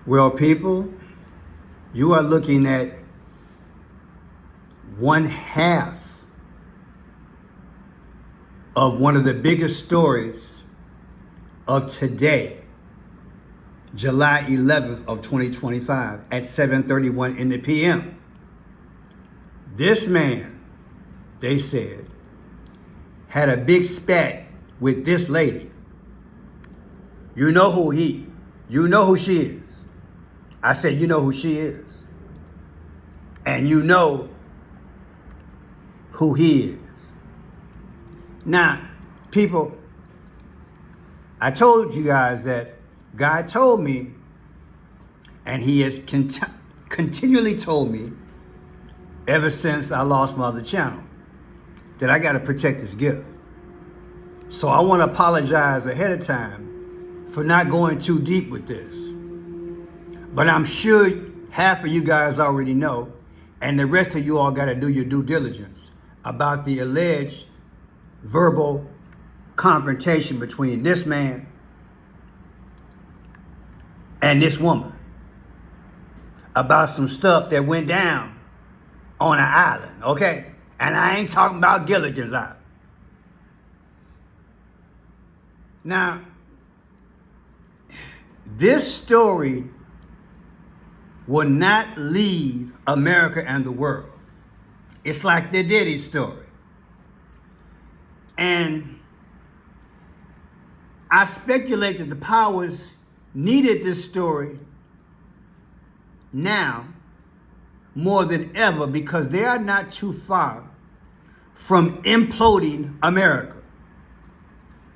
Well, people, you are looking at one half of one of the biggest stories of today, July 11th of 2025 at 7:31 in the PM. This man, they said, had a big spat with this lady. You know who she is. I said, you know who she is. And you know who he is. Now, people, I told you guys that God told me, and he has continually told me ever since I lost my other channel, that I got to protect this gift. So I want to apologize ahead of time for not going too deep with this. But I'm sure half of you guys already know, and the rest of you all got to do your due diligence about the alleged verbal confrontation between this man and this woman about some stuff that went down on an island, okay? And I ain't talking about Gilligan's Island. Now, this story will not leave America and the world. It's like the Diddy story. And I speculate that the powers needed this story now more than ever because they are not too far from imploding America.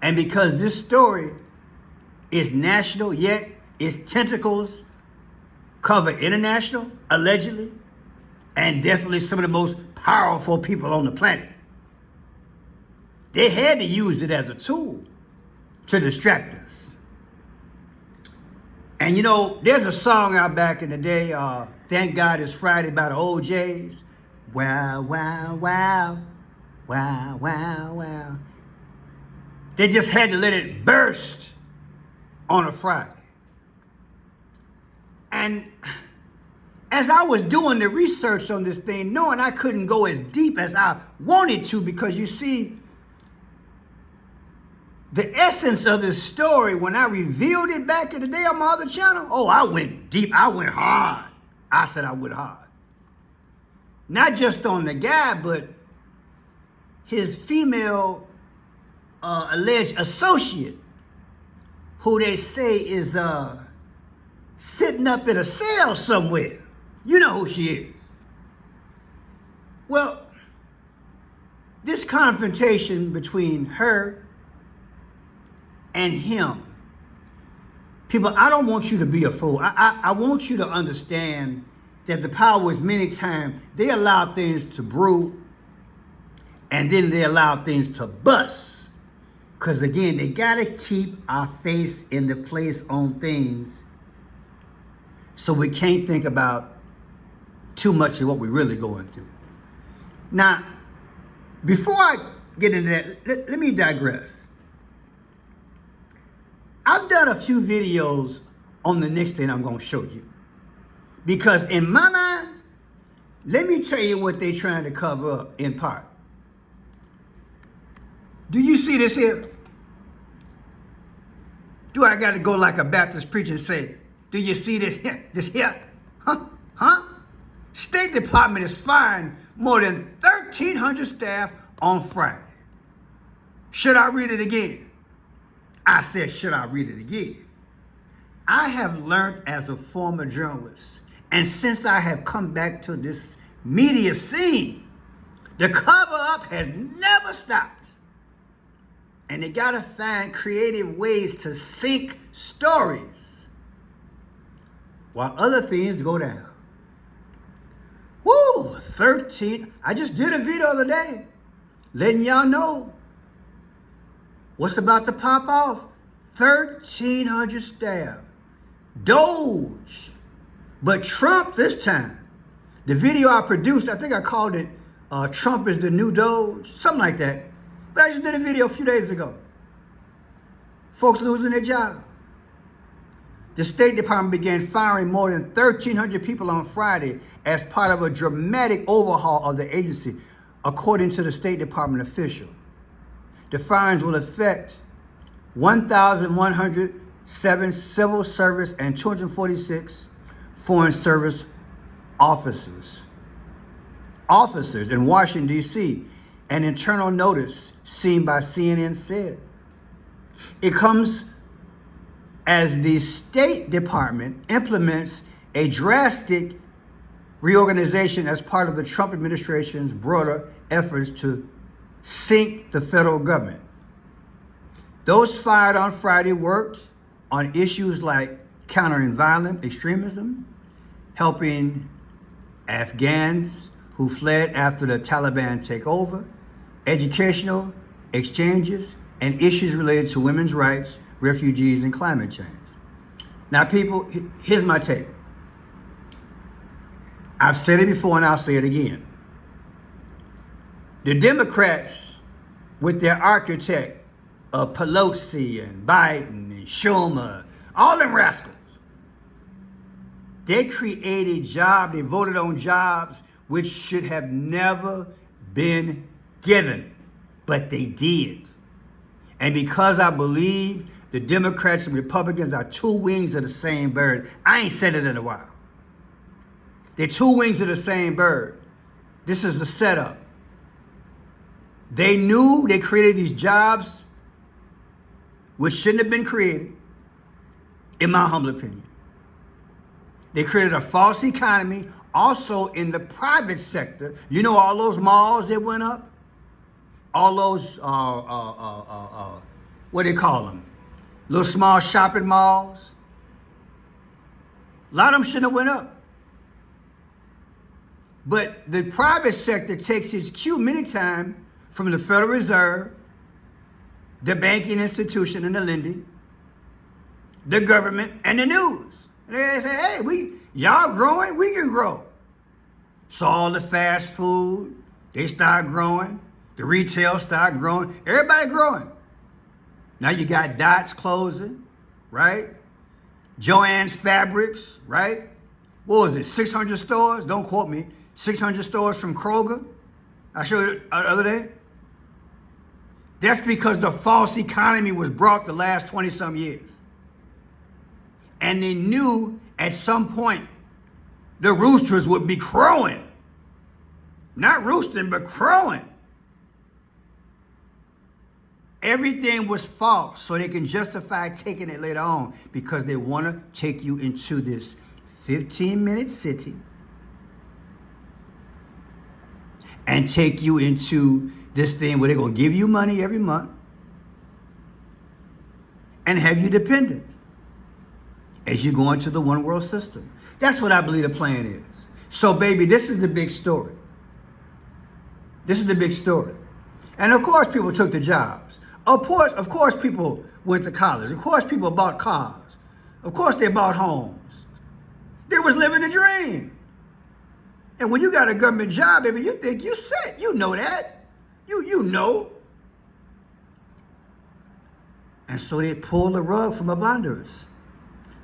And because this story is national, yet its tentacles cover international, allegedly, and definitely some of the most powerful people on the planet. They had to use it as a tool to distract us. And you know, there's a song out back in the day, Thank God It's Friday by the OJs. Wow, wow, wow, wow, wow, wow. They just had to let it burst on a Friday. And as I was doing the research on this thing, knowing I couldn't go as deep as I wanted to, because you see, the essence of this story, when I revealed it back in the day on my other channel, oh, I went deep, I went hard. I said I went hard. Not just on the guy, but his female alleged associate, who they say is sitting up in a cell somewhere. You know who she is. Well, this confrontation between her and him, people, I don't want you to be a fool. I want you to understand that the powers, many times, they allow things to brew and then they allow things to bust. Because again, they got to keep our face in the place on things so we can't think about too much of what we're really going through. Now, before I get into that, let me digress. I've done a few videos on the next thing I'm going to show you. Because in my mind, let me tell you what they're trying to cover up in part. Do you see this here? Do I got to go like a Baptist preacher and say, do you see this here? This here? Huh? State Department is firing more than 1,300 staff on Friday. Should I read it again? I said, should I read it again? I have learned as a former journalist, and since I have come back to this media scene, the cover-up has never stopped. And they gotta find creative ways to sink stories while other things go down. Woo, 13. I just did a video the other day letting y'all know what's about to pop off. 1,300 staff. Doge. But Trump this time. The video I produced, I think I called it Trump is the New Doge. Something like that. But I just did a video a few days ago. Folks losing their job. The State Department began firing more than 1,300 people on Friday as part of a dramatic overhaul of the agency, according to the State Department official. The firings will affect 1,107 civil service and 246 foreign service officers in Washington, D.C., an internal notice seen by CNN said. It comes as the State Department implements a drastic reorganization as part of the Trump administration's broader efforts to sink the federal government. Those fired on Friday worked on issues like countering violent extremism, helping Afghans who fled after the Taliban takeover, educational exchanges, and issues related to women's rights, refugees, and climate change. Now, people, here's my take. I've said it before and I'll say it again. The Democrats, with their architect of Pelosi and Biden and Schumer, all them rascals, they created jobs, they voted on jobs which should have never been given, but they did. And because I believe the Democrats and Republicans are two wings of the same bird, I ain't said it in a while. They're two wings of the same bird. This is a setup. They knew they created these jobs which shouldn't have been created, in my humble opinion. They created a false economy also in the private sector. You know, all those malls that went up, all those, what do they call them? Little small shopping malls. A lot of them shouldn't have went up. But the private sector takes its cue many times from the Federal Reserve, the banking institution and the lending, the government, and the news. And they say, hey, y'all growing, we can grow. So all the fast food, they start growing. The retail start growing. Everybody growing. Now you got Dots closing, right? Joann's Fabrics, right? What was it, 600 stores? Don't quote me. 600 stores from Kroger. I showed you the other day. That's because the false economy was brought the last 20-some years. And they knew at some point the roosters would be crowing. Not roosting, but crowing. Everything was false, so they can justify taking it later on because they want to take you into this 15-minute city and take you into this thing where they're going to give you money every month and have you dependent as you go into the one world system. That's what I believe the plan is. So, baby, this is the big story. This is the big story. And of course, people took the jobs. Of course, people went to college. Of course, people bought cars. Of course, they bought homes. They was living the dream. And when you got a government job, baby, you think you set. You know that. You know. And so they pulled the rug from under us.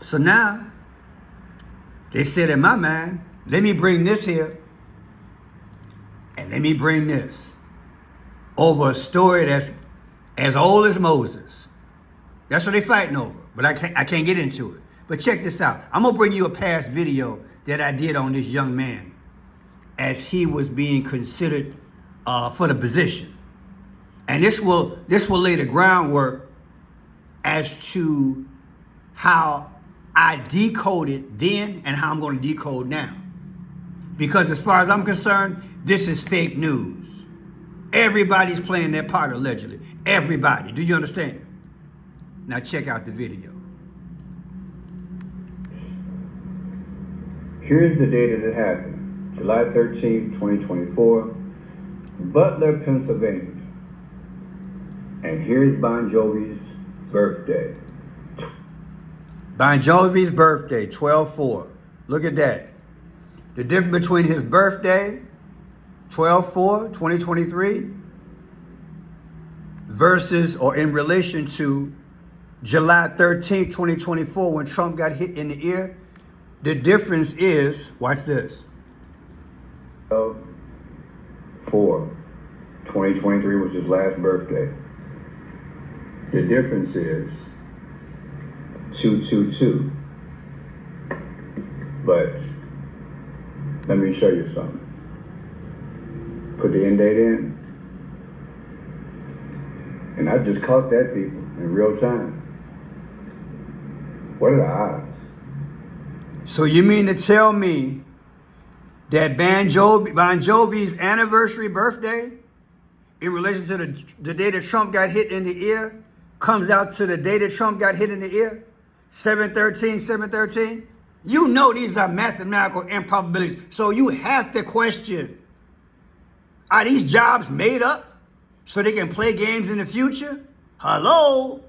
So now, they said in my mind, let me bring this here. And let me bring this over a story that's as old as Moses. That's what they're fighting over. But I can't get into it. But check this out. I'm going to bring you a past video that I did on this young man as he was being considered for the position. And this will lay the groundwork as to how I decoded then and how I'm going to decode now. Because as far as I'm concerned, this is fake news. Everybody's playing their part allegedly. Everybody. Do you understand? Now check out the video. Here's the date that it happened. July 13th, 2024, Butler, Pennsylvania. And here's Bon Jovi's birthday. Bon Jovi's birthday, 12/4. Look at that. The difference between his birthday, 12/4/2023, versus or in relation to July 13th, 2024, when Trump got hit in the ear. The difference is, watch this. 4/2023 was his last birthday. The difference is 222. But let me show you something. Put the end date in. And I just caught that, people, in real time. What are the odds? So you mean to tell me that Bon Jovi's anniversary birthday, in relation to the day that Trump got hit in the ear, comes out to the day that Trump got hit in the ear? 7/13/7/13? You know these are mathematical improbabilities. So you have to question, are these jobs made up so they can play games in the future? Hello?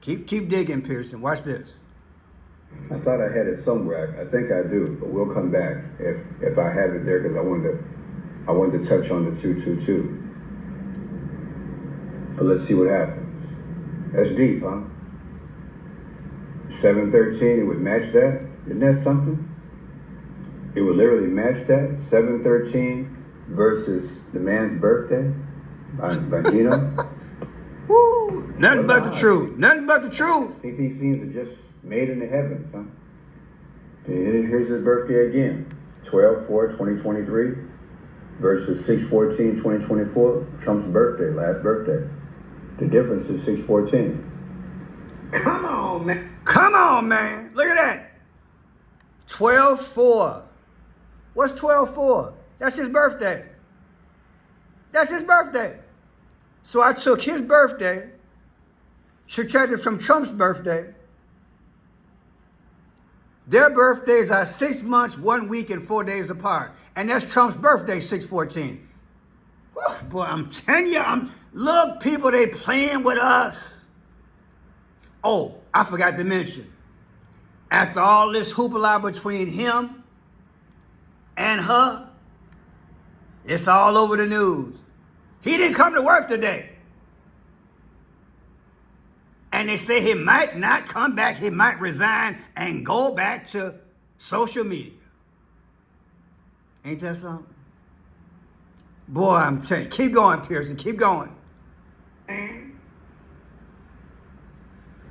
Keep digging, Pearson. Watch this. I thought I had it somewhere. I think I do, but we'll come back if I have it there, because I wanted to touch on the 222. But let's see what happens. That's deep, huh? 7/13, it would match that. Isn't that something? It would literally match that. 7/13 versus the man's birthday. Bongino. Woo! Nothing but the truth. Nothing but the truth. I think these things are just made in the heavens, huh? And here's his birthday again. 12/4/2023 versus 6/14/2024. Trump's birthday, last birthday. The difference is 6/14. Come on, man. Come on, man. Look at that. 12/4. What's 12/4? That's his birthday. That's his birthday. So I took his birthday, subtracted from Trump's birthday. Their birthdays are 6 months, 1 week, and 4 days apart. And that's Trump's birthday, 6/14. Whew, boy, I'm telling you, look, people, they playing with us. Oh, I forgot to mention, after all this hoopla between him and her, it's all over the news. He didn't come to work today. And they say he might not come back. He might resign and go back to social media. Ain't that something? Boy, I'm telling you. Keep going, Pearson. Keep going.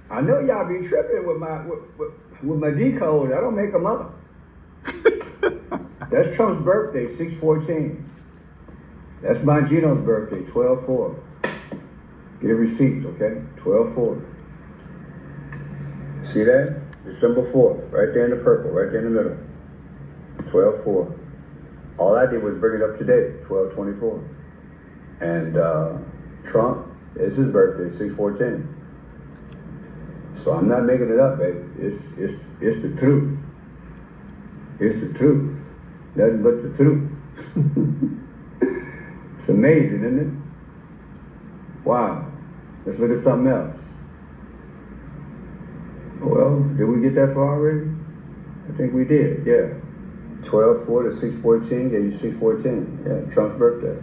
I know y'all be tripping with my decode. I don't make them up. That's Trump's birthday, 6/14. That's Bongino's birthday, 12/4. Get a receipt, okay? 12/4. See that? December 4th, right there in the purple, right there in the middle. 12/4. All I did was bring it up today, 12/24. And Trump, it's his birthday, 6/14. So I'm not making it up, baby. It's the truth. It's the truth. Nothing but the truth. It's amazing, isn't it? Wow. Let's look at something else. Well, did we get that far already? I think we did, yeah. 12/4 to 6/14 gave you 6/14. Yeah, Trump's birthday.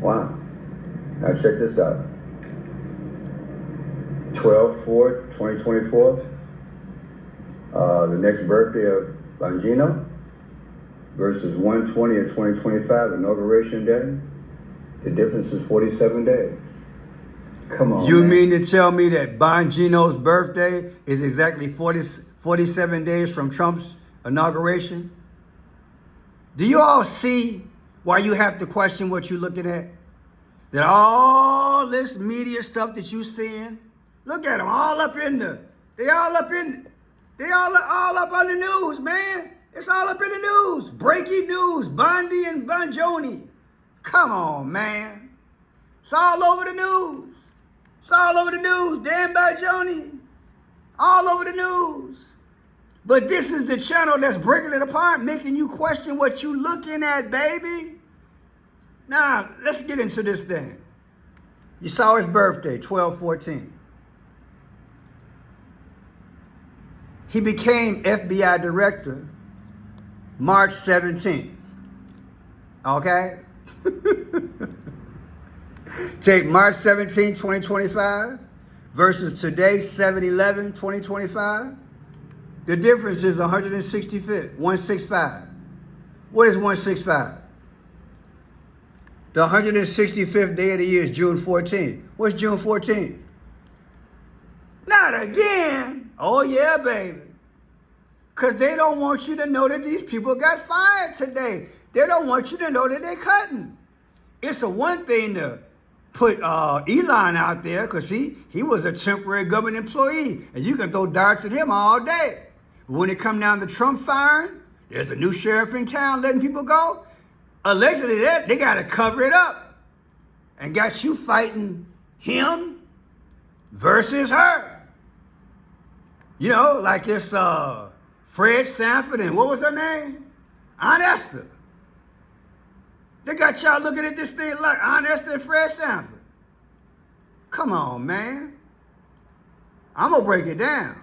Wow. Now check this out. 12/4/2024. The next birthday of Bongino versus 1/20/2025, inauguration day. The difference is 47 days. Come on, You man. mean to tell me that Bongino's birthday is exactly 47 days from Trump's inauguration? Do you all see why you have to question what you're looking at? That all this media stuff that you seeing, look at them, all up on the news, man. It's all up in the news. Breaking news, Bondi and Bongino. Come on, man. It's all over the news. It's all over the news. Dan Bongino. All over the news. But this is the channel that's breaking it apart, making you question what you looking at, baby. Now, let's get into this thing. You saw his birthday, 12/14. He became FBI director March 17th. Okay? Take March 17, 2025 versus today, 7/11/2025, the difference is 165th, 165. What is 165? The 165th day of the year is June 14th. What's June 14th? Not again. Oh, yeah, baby. Because they don't want you to know that these people got fired today. They don't want you to know that they're cutting. It's a one thing to put Elon out there because he was a temporary government employee. And you can throw darts at him all day. But when it come down to Trump firing, there's a new sheriff in town letting people go. Allegedly, they got to cover it up. And got you fighting him versus her. You know, like it's Fred Sanford and what was her name? Aunt Esther. They got y'all looking at this thing like Aunt Esther and Fred Sanford. Come on, man. I'm going to break it down.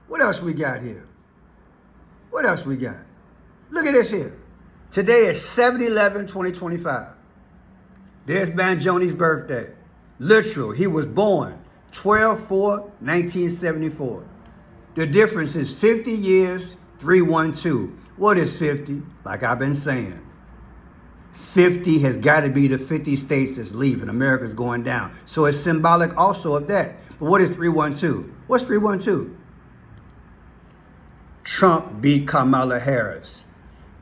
What else we got here? What else we got? Look at this here. Today is 7/11/2025. There's Banjoni's birthday. Literal, he was born 12/4/1974. The difference is 50 years, 312. What is 50? Like I've been saying. 50 has got to be the 50 states that's leaving. America's going down. So it's symbolic also of that. But what is 312? What's 312? Trump beat Kamala Harris.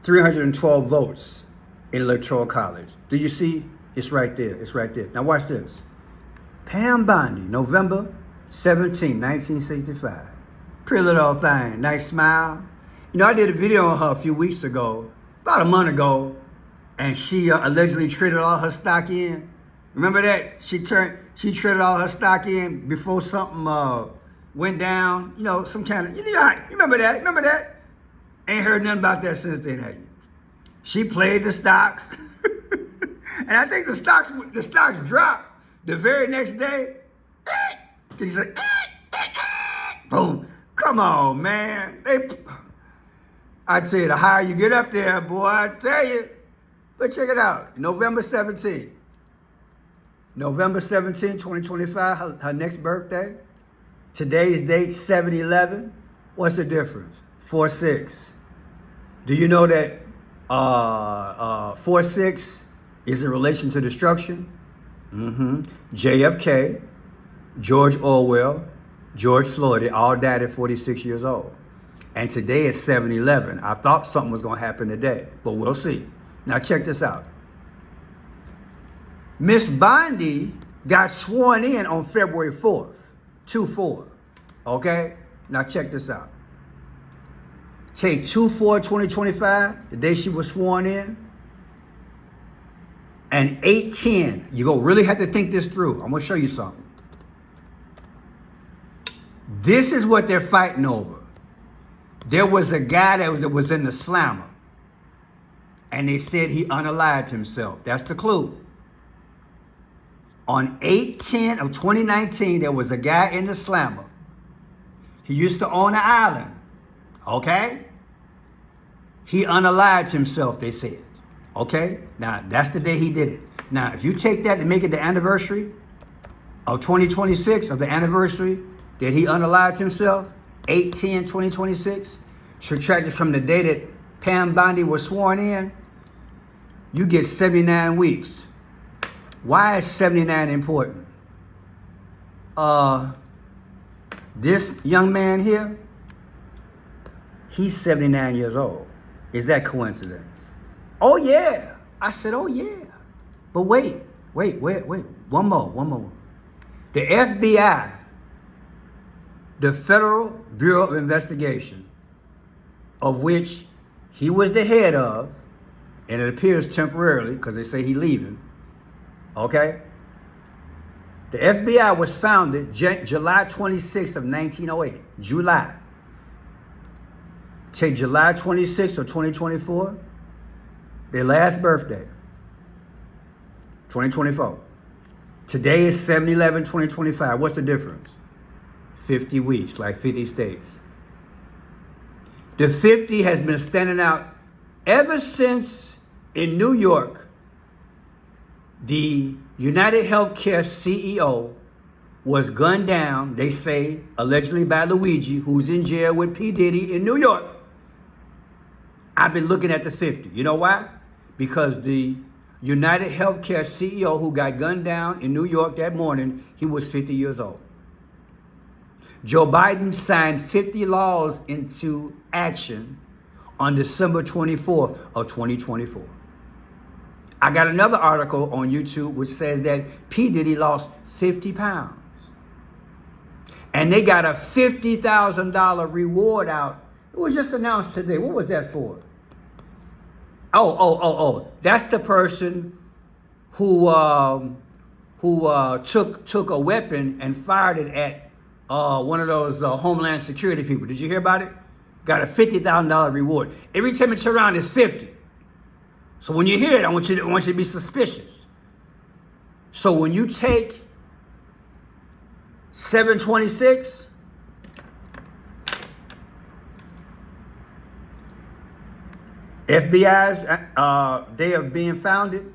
312 votes in Electoral College. Do you see? It's right there. It's right there. Now watch this. Pam Bondi, November 17, 1965. Pretty little old thing. Nice smile. You know, I did a video on her a few weeks ago, about a month ago, and she allegedly traded all her stock in. Remember that? She traded all her stock in before something went down. You know, some kind of, you remember that? Remember that? Ain't heard nothing about that since then, have you? She played the stocks. And I think the stocks dropped the very next day. Can you say, boom. Come on, man. I tell you, the higher you get up there, boy, I tell you. But check it out. November 17, 2025, her next birthday. Today's date, 7/11. What's the difference? 4/6. Do you know that 4/6 is in relation to destruction? JFK, George Orwell, George Floyd, they all died at 46 years old. And today is 7/11. I thought something was going to happen today, but we'll see. Now check this out. Miss Bondi got sworn in on February 4th, 2/4. Okay? Now check this out. Take 2/4/2025, the day she was sworn in, and 8/10. You're going to really have to think this through. I'm going to show you something. This is what they're fighting over. There was a guy that was in the slammer, and they said he unalived himself. That's the clue. On 8/10/2019, there was a guy in the slammer. He used to own an island. Okay? He unalived himself, they said. Okay? Now, that's the day he did it. Now, if you take that to make it the anniversary of 2026, of the anniversary that he unalived himself, 8/10/2026, subtracted from the day that Pam Bondi was sworn in, you get 79 weeks. Why is 79 important? This young man here, he's 79 years old. Is that coincidence? Oh, yeah. I said, oh, yeah. But wait. One more. The FBI, the Federal Bureau of Investigation, of which he was the head of, and it appears temporarily because they say he's leaving, okay? The FBI was founded July 26th of 1908. July. Take July 26th of 2024, their last birthday, 2024. Today is 7/11/2025. What's the difference? 50 weeks, like 50 states. The 50 has been standing out ever since in New York, the United Healthcare CEO was gunned down, they say, allegedly by Luigi, who's in jail with P. Diddy in New York. I've been looking at the 50. You know why? Because the United Healthcare CEO who got gunned down in New York that morning, he was 50 years old. Joe Biden signed 50 laws into action on December 24th of 2024. I got another article on YouTube which says that P. Diddy lost 50 pounds. And they got a $50,000 reward out. It was just announced today. What was that for? Oh. That's the person who took a weapon and fired it at one of those Homeland Security people. Did you hear about it? Got a $50,000 reward. Every time you turn around, it's 50. So when you hear it, I want you to be suspicious. So when you take 726, FBI's day of being founded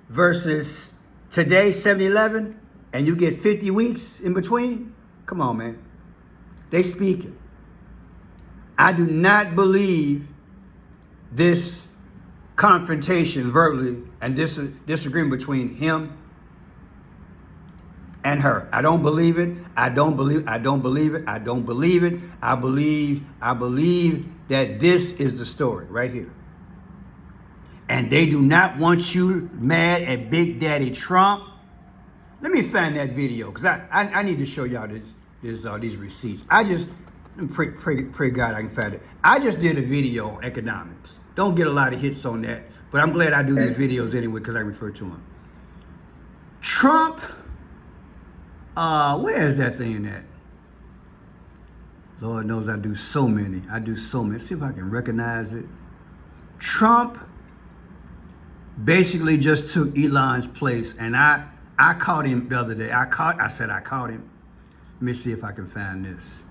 versus today 7-11, and you get 50 weeks in between. Come on, man. They speaking. I do not believe this confrontation verbally and this disagreement between him and her. I don't believe it. I believe that this is the story right here. And they do not want you mad at Big Daddy Trump. Let me find that video because I need to show y'all these receipts. I just pray God I can find it. I just did a video on economics. Don't get a lot of hits on that, but I'm glad I do these videos anyway because I refer to him. Trump, where is that thing at? Lord knows I do so many. Let's see if I can recognize it. Trump basically just took Elon's place, and I caught him the other day. I caught him. Let me see if I can find this.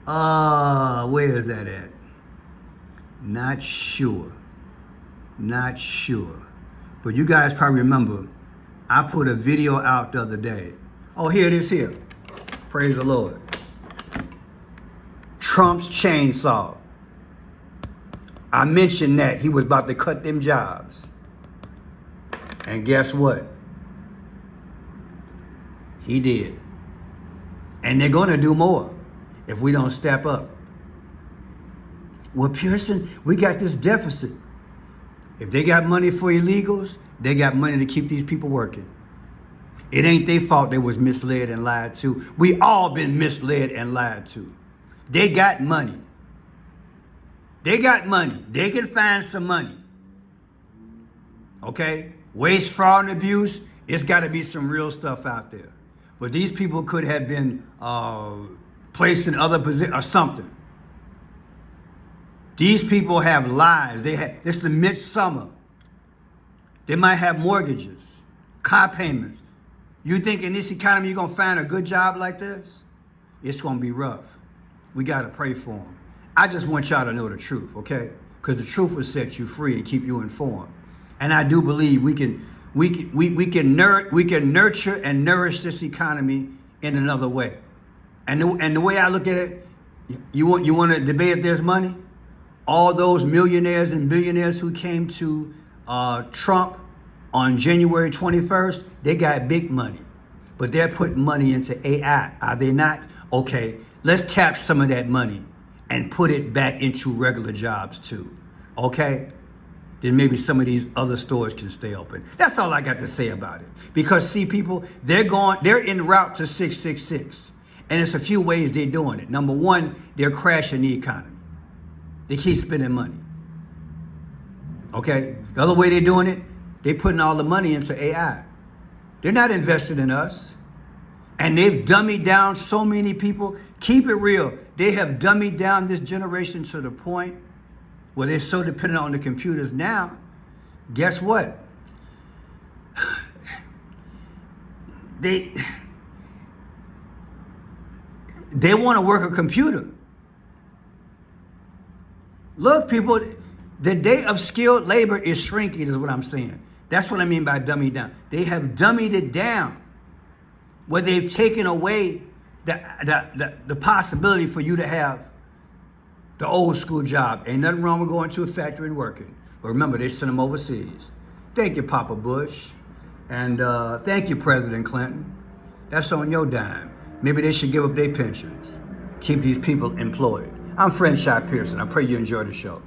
Where is that at? Not sure. But you guys probably remember, I put a video out the other day. Oh, here it is here. Praise the Lord. Trump's chainsaw. I mentioned that he was about to cut them jobs. And guess what? He did. And they're going to do more if we don't step up. Well, Pearson, we got this deficit. If they got money for illegals, they got money to keep these people working. It ain't their fault they was misled and lied to. We all been misled and lied to. They got money. They can find some money. Okay? Waste, fraud, and abuse, it's got to be some real stuff out there. But these people could have been placed in other positions or something. These people have lives. It's the midsummer. They might have mortgages, car payments. You think in this economy you're going to find a good job like this? It's going to be rough. We got to pray for them. I just want y'all to know the truth, okay? Because the truth will set you free and keep you informed. And I do believe we can nurture and nourish this economy in another way. And the way I look at it, you want to debate if there's money? All those millionaires and billionaires who came to Trump on January 21st, they got big money. But they're putting money into AI, are they not? Okay, let's tap some of that money and put it back into regular jobs too, okay? Then maybe some of these other stores can stay open. That's all I got to say about it. Because see, people, they're en route to 666. And it's a few ways they're doing it. Number one, they're crashing the economy. They keep spending money. Okay? The other way they're doing it, they're putting all the money into AI. They're not invested in us. And they've dummied down so many people. Keep it real. They have dummied down this generation to the point where they're so dependent on the computers now. Guess what? They want to work a computer. Look, people, the day of skilled labor is shrinking, is what I'm saying. That's what I mean by dummy down. They have dummied it down. where they've taken away the possibility for you to have the old school job. Ain't nothing wrong with going to a factory and working. But remember, they sent them overseas. Thank you, Papa Bush. And thank you, President Clinton. That's on your dime. Maybe they should give up their pensions. Keep these people employed. I'm Fred Shai Pearson. I pray you enjoy the show.